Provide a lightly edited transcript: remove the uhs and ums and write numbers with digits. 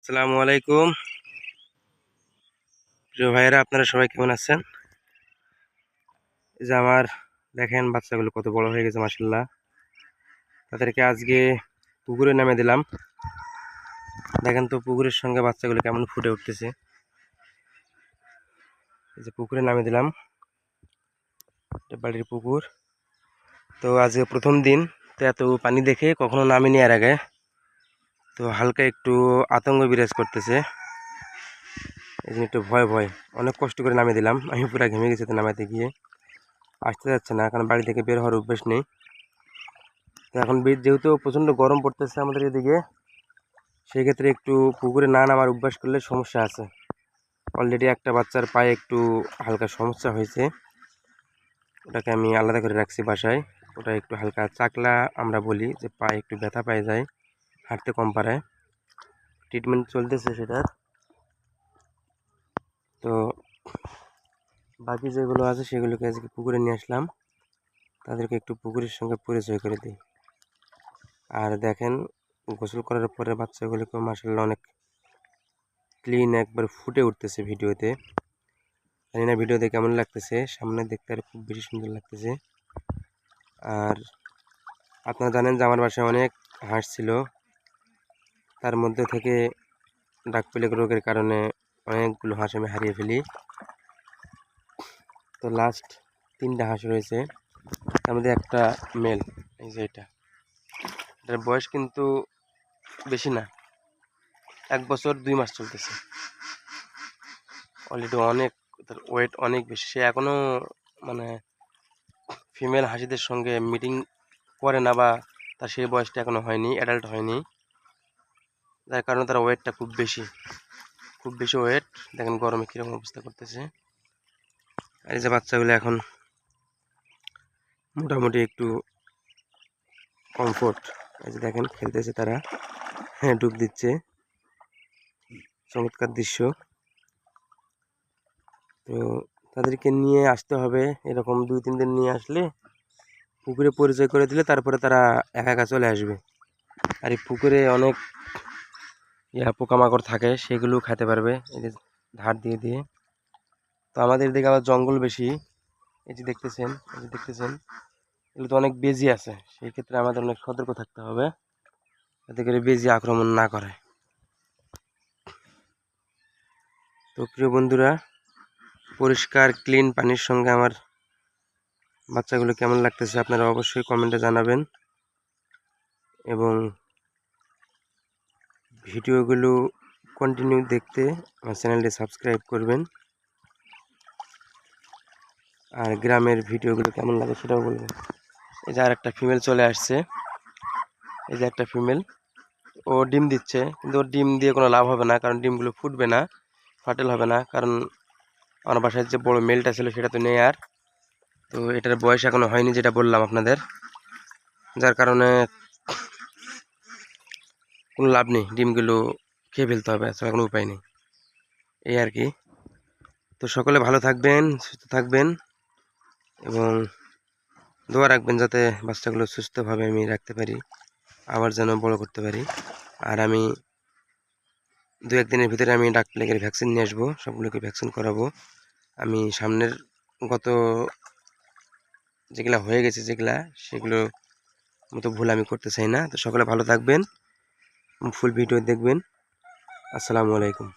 আসসালামু আলাইকুম প্রিয় ভাইয়েরা, আপনারা সবাই কেমন আছেন? এই যে আমার দেখেন বাচ্চাগুলো কত বড় হয়ে গেছে মাশাআল্লাহ। তাদেরকে আজকে পুকুরে নামে দিলাম। দেখেন তো পুকুরের সঙ্গে বাচ্চাগুলো কেমন ফুটে উঠতেছে। এই যে পুকুরে নামে দিলাম, এটা বাড়ির পুকুর। তো আজকে প্রথম দিন, তো এত পানি দেখে কখনো নামিনি এর আগে। তো হালকা একটু আতঙ্ক বিরাজ করতেছে, এই জন্য একটু ভয় ভয়। অনেক কষ্ট করে নামিয়ে দিলাম, আমি পুরো ঘেমে গেছি তো নামাতে গিয়ে। আসতে যাচ্ছে না, কারণ বাড়ি থেকে বের হওয়ার অভ্যেস নেই। তো এখন যেহেতু প্রচণ্ড গরম পড়তেছে আমাদের এদিকে, সেই ক্ষেত্রে একটু পুকুরে না নামার অভ্যাস করলে সমস্যা আছে। অলরেডি একটা বাচ্চার পায়ে একটু হালকা সমস্যা হয়েছে, ওটাকে আমি আলাদা করে রাখছি বাসায়। ওটা একটু হালকা চাকলা আমরা বলি, যে পায়ে একটু ব্যথা পায়ে যায়, হাঁটতে কম পারে। ট্রিটমেন্ট চলতেছে সেটার। তো বাকি যেগুলো আছে সেগুলোকে আজকে পুকুরে নিয়ে আসলাম, তাদেরকে একটু পুকুরের সঙ্গে পরিচয় করে দিই। আর দেখেন গোসল করার পরে বাচ্চাগুলোকে মাশাআল্লাহ অনেক ক্লিন, একবার ফুটে উঠতেছে ভিডিওতে। জানি না ভিডিওতে কেমন লাগতেছে, সামনে দেখতে আর খুব বেশি সুন্দর লাগতেছে। আর আপনারা জানেন যে আমার বাসায় অনেক হাঁস ছিল, তার মধ্যে থেকে ডাক প্লেগ রোগের কারণে অনেকগুলো হাঁস আমি হারিয়ে ফেলি। তো লাস্ট 3টা হাঁস রয়েছে, তার মধ্যে একটা মেল। এই যে এটার বয়স কিন্তু বেশি না, 1 বছর 2 মাস চলতেছে। অলরেডি অনেক, তার ওয়েট অনেক বেশি। সে এখনও মানে ফিমেল হাঁসিদের সঙ্গে মিটিং করে না, বা তার সেই বয়সটা এখনো হয়নি, অ্যাডাল্ট হয়নি, যার কারণে তার ওয়েটটা খুব বেশি, খুব বেশি ওয়েট। দেখেন গরমে কীরকম অবস্থা করতেছে। আর এই যে বাচ্চাগুলো এখন মোটামুটি একটু কমফোর্ট। এই যে দেখেন খেলতেছে তারা, হ্যাঁ ডুব দিচ্ছে, চমৎকার দৃশ্য। তো তাদেরকে নিয়ে আসতে হবে, এরকম 2-3 দিন নিয়ে আসলে পুকুরে পরিচয় করে দিলে তারপরে তারা একা একা চলে আসবে। আর এই পুকুরে অনেক পোকামাকড় থাকে, সেগুলো খেতে পারবে এই যে ধার দিয়ে দিয়ে। তো আমাদের দিকে আবার জঙ্গল বেশি, এই যে দেখতেছেন, এগুলো তো অনেক বেজি আছে, সেই ক্ষেত্রে আমাদের অনেক সতর্ক থাকতে হবে যাতে করে বেজি আক্রমণ না করে। তো প্রিয় বন্ধুরা, পরিষ্কার ক্লিন পানির সঙ্গে আমার বাচ্চাগুলো কেমন লাগতেছে আপনারা অবশ্যই কমেন্টে জানাবেন, এবং ভিডিওগুলো কন্টিনিউ দেখতে আমার চ্যানেলটি সাবস্ক্রাইব করবেন। আর গ্রামের ভিডিওগুলো কেমন লাগে সেটাও বলবেন। এই যে আর একটা ফিমেল চলে আসছে, এই যে একটা ফিমেল, ও ডিম দিচ্ছে, কিন্তু ওর ডিম দিয়ে কোনো লাভ হবে না, কারণ ডিমগুলো ফুটবে না, ফাটেল হবে না, কারণ আমার বাসায় যে বড় মেলটা ছিল সেটা তো নেই আর। তো এটার বয়স এখনো হয়নি, যেটা বললাম আপনাদের, যার কারণে কোনো লাভ নেই, ডিমগুলো খেয়ে ফেলতে হবে, আসলে কোনো উপায় নেই, এই আর কি। তো সকলে ভালো থাকবেন, সুস্থ থাকবেন, এবং দোয়া রাখবেন যাতে বাচ্চাগুলো সুস্থভাবে আমি রাখতে পারি, আবার যেন বড় করতে পারি। আর আমি 2-1 দিনের ভিতরে আমি ডাক প্লেগের ভ্যাকসিন নিয়ে আসবো, সবগুলোকে ভ্যাকসিন করাবো। আমি সামনের গত যেগুলা হয়ে গেছে, সেগুলো মতো ভুল আমি করতে চাই না। তো সকলে ভালো থাকবেন, ফুল ভিডিও দেখবেন। আসসালামু আলাইকুম।